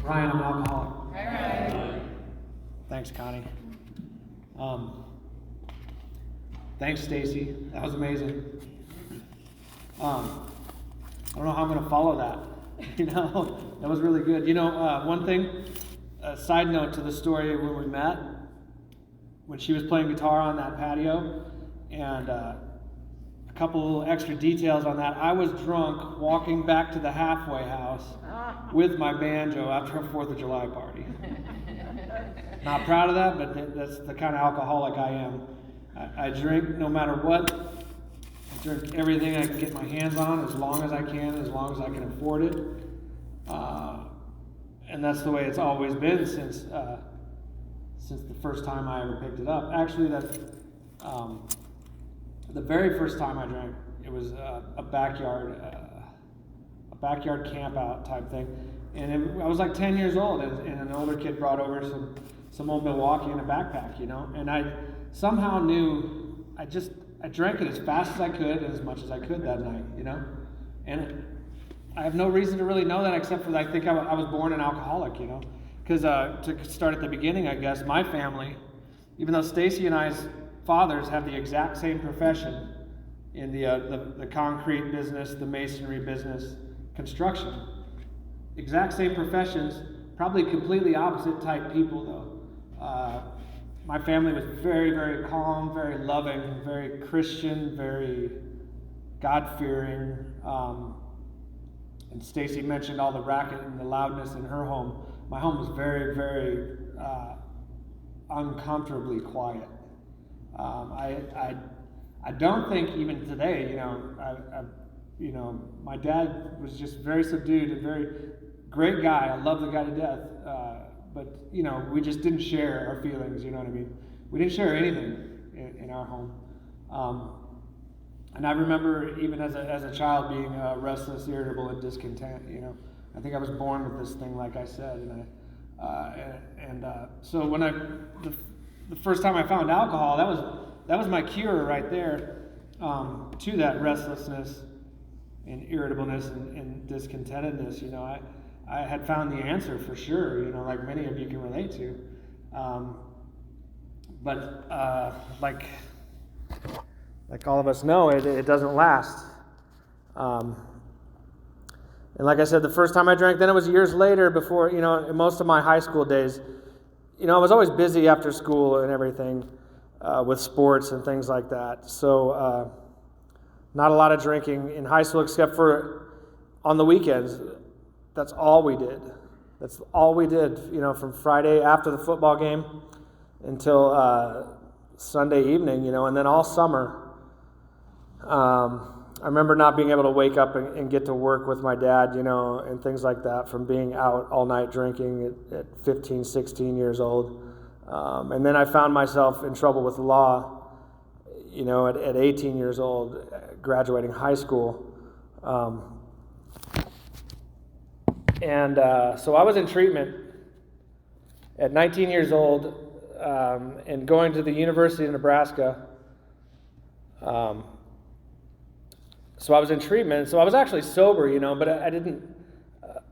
Ryan, I'm an alcoholic. Hi, Ryan. Thanks, Connie. Thanks, Stacy. That was amazing. I don't know how I'm going to follow that. That was really good. One thing, a side note to the story when we met, when she was playing guitar on that patio, and a couple little extra details on that. I was drunk walking back to the halfway house with my banjo after a 4th of July party. Not proud of that, but that's the kind of alcoholic I am. I drink no matter what. I drink everything I can get my hands on as long as I can, as long as I can afford it. And that's the way it's always been since the first time I ever picked it up. Actually, that's the very first time I drank. It was a backyard camp out type thing, and I was like 10 years old, and an older kid brought over some old Milwaukee in a backpack, and I somehow knew I drank it as fast as I could and as much as I could that night, and I have no reason to really know that except for that I think I was born an alcoholic, because to start at the beginning, I guess my family, even though Stacy and I's fathers have the exact same profession in the concrete business, the masonry business, construction. Exact same professions, probably completely opposite type people though. My family was very, very calm, very loving, very Christian, very God-fearing. And Stacy mentioned all the racket and the loudness in her home. My home was very, very uncomfortably quiet. I don't think even today, my dad was just very subdued and very great guy. I love the guy to death. But we just didn't share our feelings, you know what I mean? We didn't share anything in our home. And I remember even as a child being restless, irritable, and discontent, I think I was born with this thing, like I said. So when the first time I found alcohol, that was my cure right there to that restlessness and irritableness and discontentedness. I had found the answer for sure. Like many of you can relate to. But like all of us know, it doesn't last. And like I said, the first time I drank, then it was years later before, in most of my high school days, I was always busy after school and everything with sports and things like that. So not a lot of drinking in high school except for on the weekends. That's all we did. That's all we did, from Friday after the football game until Sunday evening, and then all summer. I remember not being able to wake up and get to work with my dad, and things like that from being out all night drinking at 15, 16 years old. And then I found myself in trouble with the law, at 18 years old, graduating high school. So I was in treatment at 19 years old and going to the University of Nebraska. So I was in treatment. So I was actually sober, but I didn't.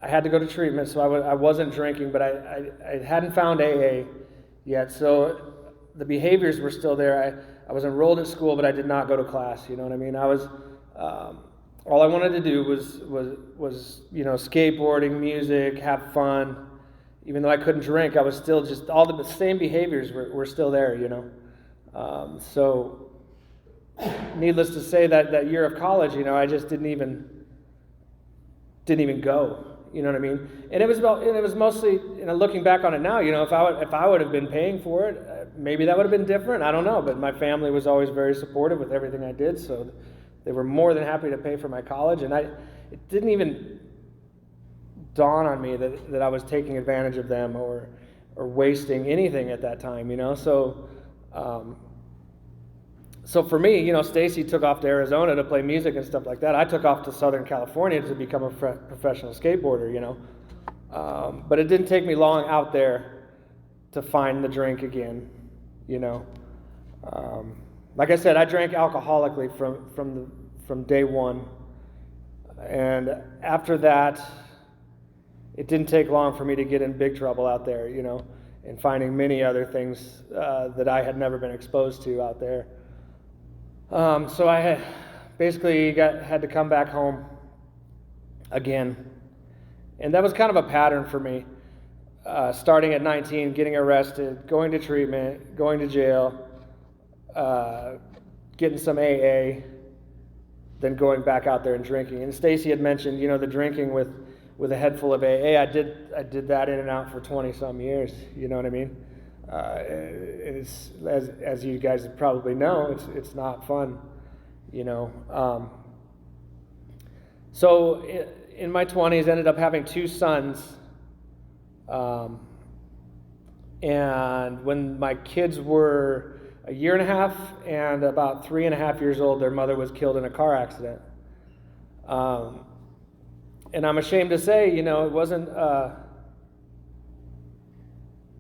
I had to go to treatment, so I wasn't drinking, but I hadn't found AA yet. So the behaviors were still there. I was enrolled at school, but I did not go to class. You know what I mean? I was. All I wanted to do was skateboarding, music, have fun. Even though I couldn't drink, I was still just all the same behaviors were still there, So needless to say, that year of college, I just didn't even go. You know what I mean? And it was mostly, looking back on it now, if I would have been paying for it, maybe that would have been different. I don't know, but my family was always very supportive with everything I did, so they were more than happy to pay for my college, and it didn't even dawn on me that I was taking advantage of them or wasting anything at that time, So, so for me, Stacy took off to Arizona to play music and stuff like that. I took off to Southern California to become a professional skateboarder, But it didn't take me long out there to find the drink again, Like I said, I drank alcoholically from day one, and after that, it didn't take long for me to get in big trouble out there, and finding many other things that I had never been exposed to out there. So I had basically had to come back home again. And that was kind of a pattern for me. Starting at 19, getting arrested, going to treatment, going to jail, getting some AA, then going back out there and drinking. And Stacy had mentioned, the drinking with a head full of AA. I did that in and out for 20 some years. You know what I mean? It's as you guys probably know, it's not fun. So in my 20s, ended up having 2 sons. And when my kids were a year and a half and about 3.5 years old, their mother was killed in a car accident. And I'm ashamed to say, it wasn't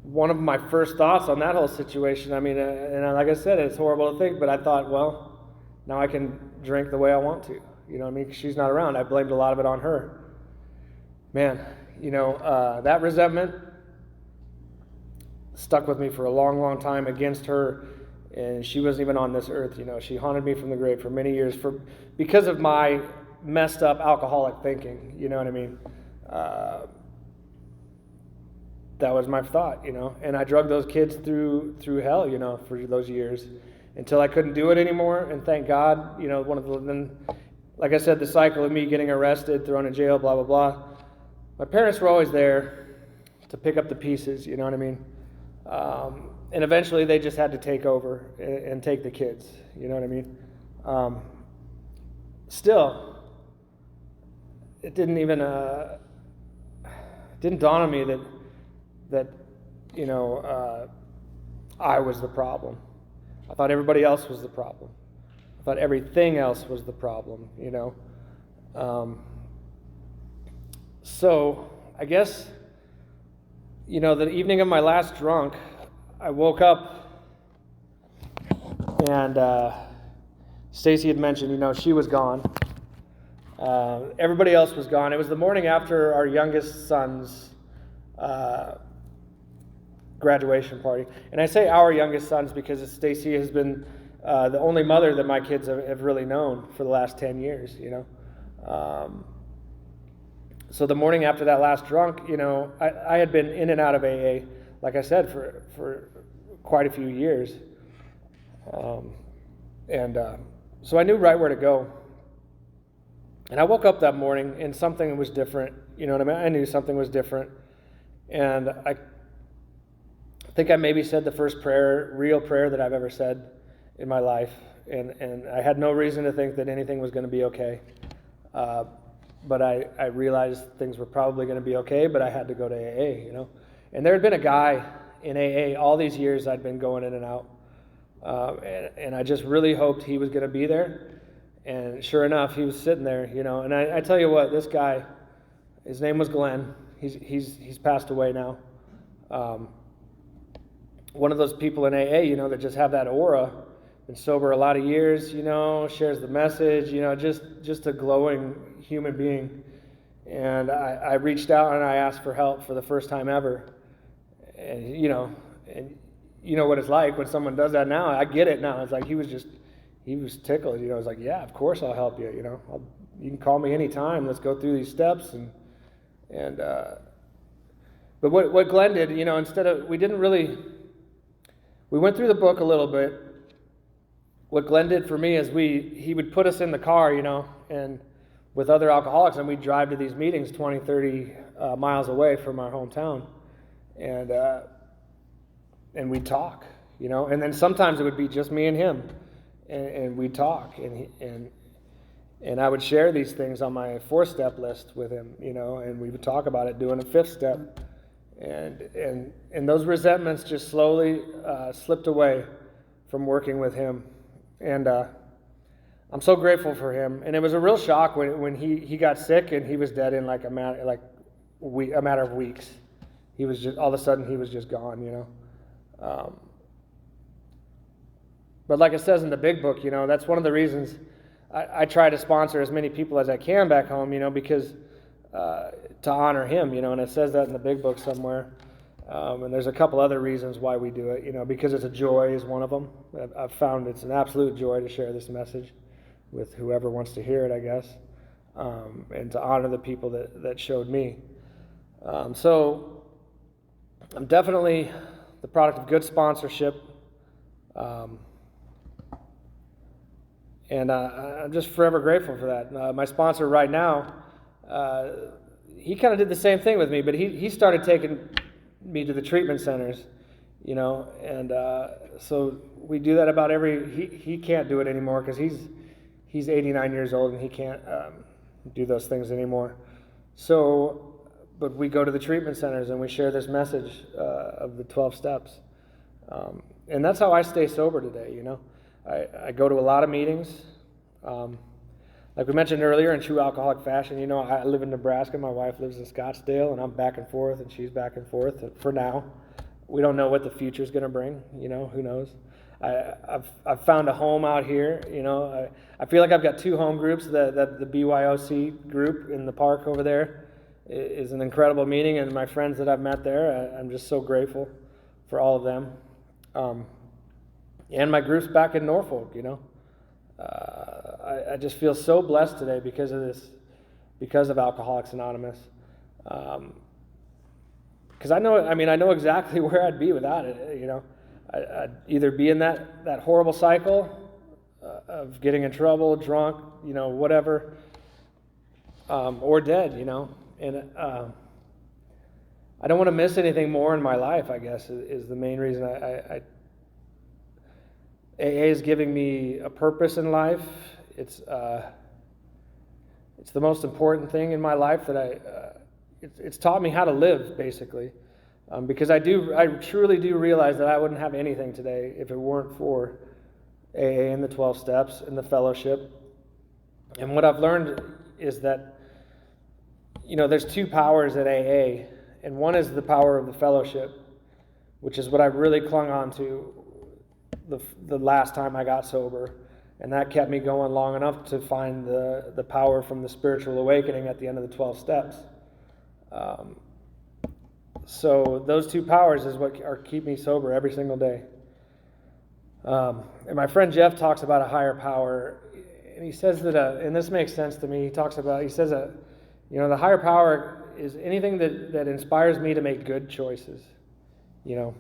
one of my first thoughts on that whole situation. I mean, and like I said, it's horrible to think, but I thought, well, now I can drink the way I want to. You know what I mean? She's not around. I blamed a lot of it on her. Man, that resentment stuck with me for a long, long time against her, and she wasn't even on this earth. She haunted me from the grave for many years because of my messed up alcoholic thinking. You know what I mean? That was my thought, and I drugged those kids through hell, for those years until I couldn't do it anymore. And thank God, then, like I said, the cycle of me getting arrested, thrown in jail, blah, blah, blah. My parents were always there to pick up the pieces, you know what I mean? And eventually they just had to take over and take the kids, you know what I mean? Still, it didn't even, didn't dawn on me that I was the problem. I thought everybody else was the problem. I thought everything else was the problem, So I guess, the evening of my last drunk, I woke up and Stacy had mentioned, she was gone. Everybody else was gone. It was the morning after our youngest son's graduation party. And I say our youngest sons because Stacy has been the only mother that my kids have really known for the last 10 years, So the morning after that last drunk, I had been in and out of AA, like I said, for quite a few years. So I knew right where to go. And I woke up that morning and something was different. You know what I mean? I knew something was different. And I think I maybe said the first real prayer that I've ever said in my life. And I had no reason to think that anything was going to be okay. But I realized things were probably going to be okay, but I had to go to AA, And there had been a guy in AA all these years I'd been going in and out. And I just really hoped he was going to be there. And sure enough, he was sitting there, And I tell you what, this guy, his name was Glenn. He's passed away now. One of those people in AA, that just have that aura. Been sober a lot of years, shares the message, just a glowing human being. And I reached out and I asked for help for the first time ever. And you know what it's like when someone does that now. I get it now. It's like he was tickled. I was like, yeah, of course I'll help you. You can call me anytime. Let's go through these steps. But what Glenn did, instead of, we went through the book a little bit. What Glenn did for me is he would put us in the car, and with other alcoholics, and we'd drive to these meetings 20, 30 miles away from our hometown. And we'd talk, and then sometimes it would be just me and him, and we'd talk, and I would share these things on my 4-step list with him, and we would talk about it, doing a 5th step, and those resentments just slowly slipped away from working with him, and I'm so grateful for him. And it was a real shock when he got sick and he was dead in a matter of weeks. He was just, all of a sudden, he was just gone, But like it says in the big book, that's one of the reasons I try to sponsor as many people as I can back home, because to honor him, and it says that in the big book somewhere. And there's a couple other reasons why we do it, because it's a joy is one of them. I've found it's an absolute joy to share this message with whoever wants to hear it, I guess, and to honor the people that showed me. So I'm definitely the product of good sponsorship, and I'm just forever grateful for that. My sponsor right now, he kind of did the same thing with me, but he started taking me to the treatment centers, and so we do that about he can't do it anymore because he's 89 years old and he can't do those things anymore. So, but we go to the treatment centers and we share this message of the 12 steps, and that's how I stay sober today. I go to a lot of meetings. Like we mentioned earlier, in true alcoholic fashion, I live in Nebraska. My wife lives in Scottsdale, and I'm back and forth, and she's back and forth. For now, we don't know what the future's going to bring. Who knows? I've found a home out here. I feel like I've got two home groups. The BYOC group in the park over there is an incredible meeting, and my friends that I've met there, I'm just so grateful for all of them. And my group's back in Norfolk. I just feel so blessed today because of this, because of Alcoholics Anonymous. Because I know exactly where I'd be without it. I'd either be in that horrible cycle of getting in trouble, drunk, whatever, or dead, And I don't want to miss anything more in my life, I guess, is the main reason AA is giving me a purpose in life. It's the most important thing in my life that it's taught me how to live, basically, because I truly do realize that I wouldn't have anything today if it weren't for AA and the 12 steps and the fellowship. And what I've learned is that there's two powers at AA, and one is the power of the fellowship, which is what I really clung on to the last time I got sober. And that kept me going long enough to find the power from the spiritual awakening at the end of the 12 steps. So those two powers is what keep me sober every single day. And my friend Jeff talks about a higher power, and he says that, and this makes sense to me. He says that, the higher power is anything that inspires me to make good choices. And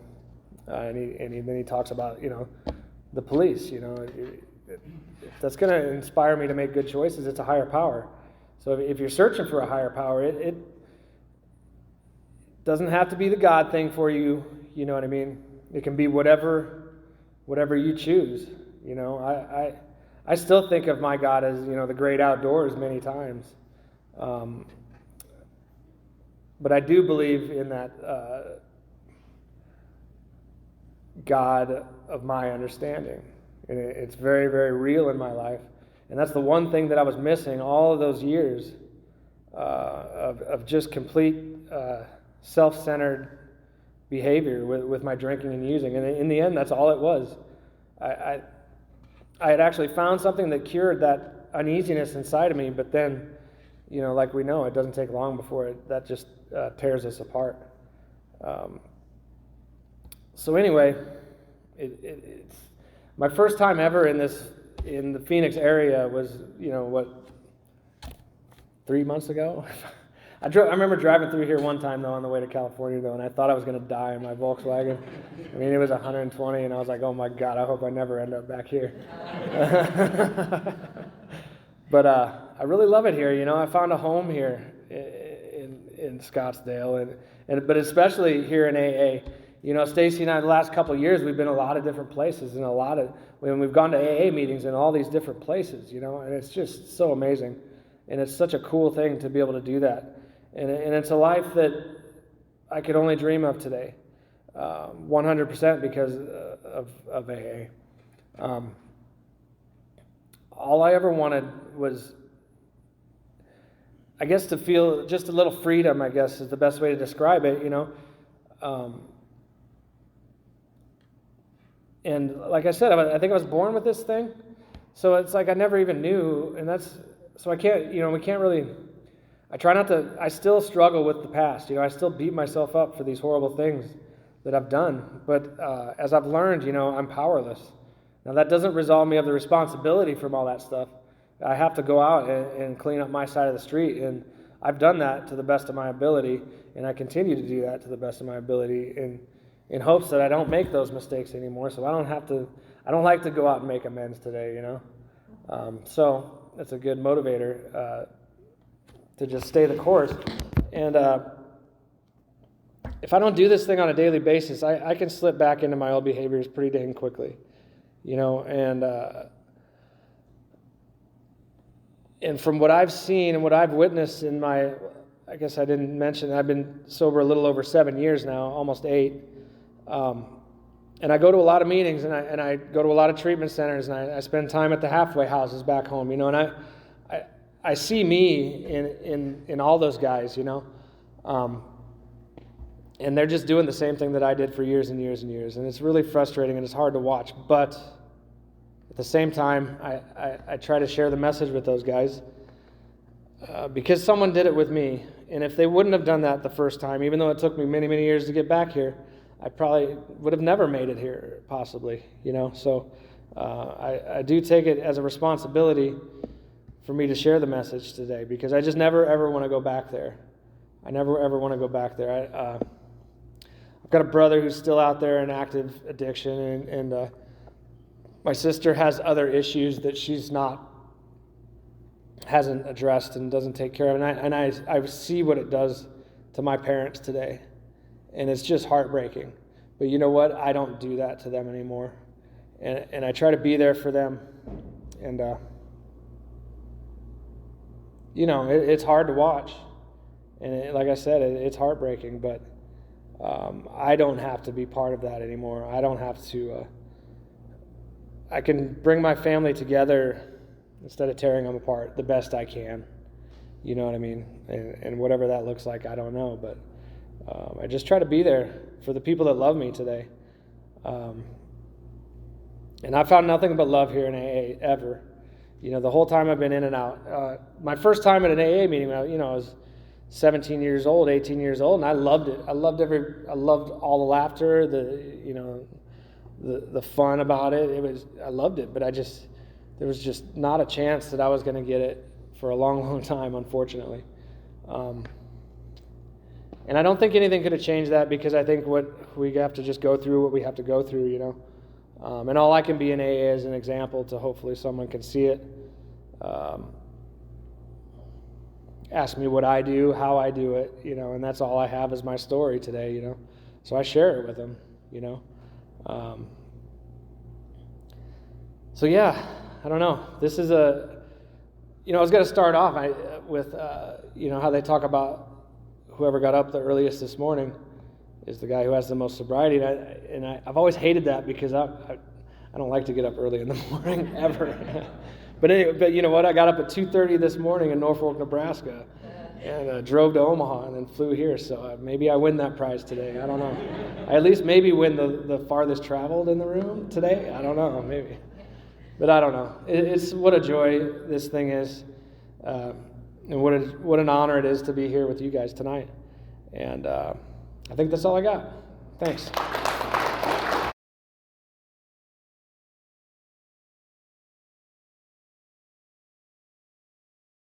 then he talks about, the police. If that's going to inspire me to make good choices, it's a higher power. So if you're searching for a higher power, it doesn't have to be the God thing for you. You know what I mean? It can be whatever you choose. I still think of my God as the great outdoors many times. But I do believe in that God of my understanding. And it's very, very real in my life. And that's the one thing that I was missing all of those years of just complete self-centered behavior with my drinking and using. And in the end, that's all it was. I had actually found something that cured that uneasiness inside of me, but then, like we know, it doesn't take long before that just tears us apart. So anyway, it's my first time ever in the Phoenix area was, 3 months ago? I remember driving through here one time, though, on the way to California, though, and I thought I was going to die in my Volkswagen. It was 120, and I was like, oh my God, I hope I never end up back here. But I really love it here. I found a home here in Scottsdale, but especially here in AA. Stacy and I, the last couple of years, we've been a lot of different places, and we've gone to AA meetings in all these different places, and it's just so amazing. And it's such a cool thing to be able to do that. And it's a life that I could only dream of today, 100% because of AA. All I ever wanted was, I guess, to feel just a little freedom, I guess, is the best way to describe it, And like I said, I think I was born with this thing. So it's like I never even knew, and so I can't, we can't really, I try not to, I still struggle with the past. I still beat myself up for these horrible things that I've done. But as I've learned, I'm powerless. Now, that doesn't absolve me of the responsibility from all that stuff. I have to go out and clean up my side of the street. And I've done that to the best of my ability. And I continue to do that to the best of my ability in hopes that I don't make those mistakes anymore. So I don't like to go out and make amends today, So that's a good motivator to just stay the course. And if I don't do this thing on a daily basis, I can slip back into my old behaviors pretty dang quickly, and from what I've seen and what I've witnessed in my, I guess I didn't mention, I've been sober a little over 7 years now, almost 8. And I go to a lot of meetings, and I go to a lot of treatment centers, and I spend time at the halfway houses back home, and I see me in all those guys, and they're just doing the same thing that I did for years and years and years, and it's really frustrating and it's hard to watch. But at the same time, I try to share the message with those guys because someone did it with me, and if they wouldn't have done that the first time, even though it took me many, many years to get back here, I probably would have never made it here, possibly, So I do take it as a responsibility for me to share the message today, because I just never, ever want to go back there. I never, ever want to go back there. I've got a brother who's still out there in active addiction, and my sister has other issues that hasn't addressed and doesn't take care of. And I see what it does to my parents today. And it's just heartbreaking. But you know what? I don't do that to them anymore. And I try to be there for them. And, it's hard to watch. And like I said, it's heartbreaking. But I don't have to be part of that anymore. I don't have to. I can bring my family together instead of tearing them apart the best I can. You know what I mean? And whatever that looks like, I don't know. But I just try to be there for the people that love me today. And I found nothing but love here in AA ever. The whole time I've been in and out. My first time at an AA meeting, I was 17 years old, 18 years old, and I loved it. I loved all the laughter, the fun about it. I loved it, but there was just not a chance that I was going to get it for a long, long time, unfortunately. And I don't think anything could have changed that, because I think we have to just go through what we have to go through, And all I can be in AA is an example to hopefully someone can see it. Ask me what I do, how I do it, and that's all I have is my story today, So I share it with them, So yeah, I don't know. This is I was going to start off with, how they talk about whoever got up the earliest this morning is the guy who has the most sobriety. And I've always hated that, because I don't like to get up early in the morning, ever. But anyway, but you know what? I got up at 2:30 this morning in Norfolk, Nebraska, and drove to Omaha and then flew here. So maybe I win that prize today. I don't know. I at least maybe win the farthest traveled in the room today. I don't know, maybe. But I don't know. It's what a joy this thing is, and what an honor it is to be here with you guys tonight. And I think that's all I got. Thanks.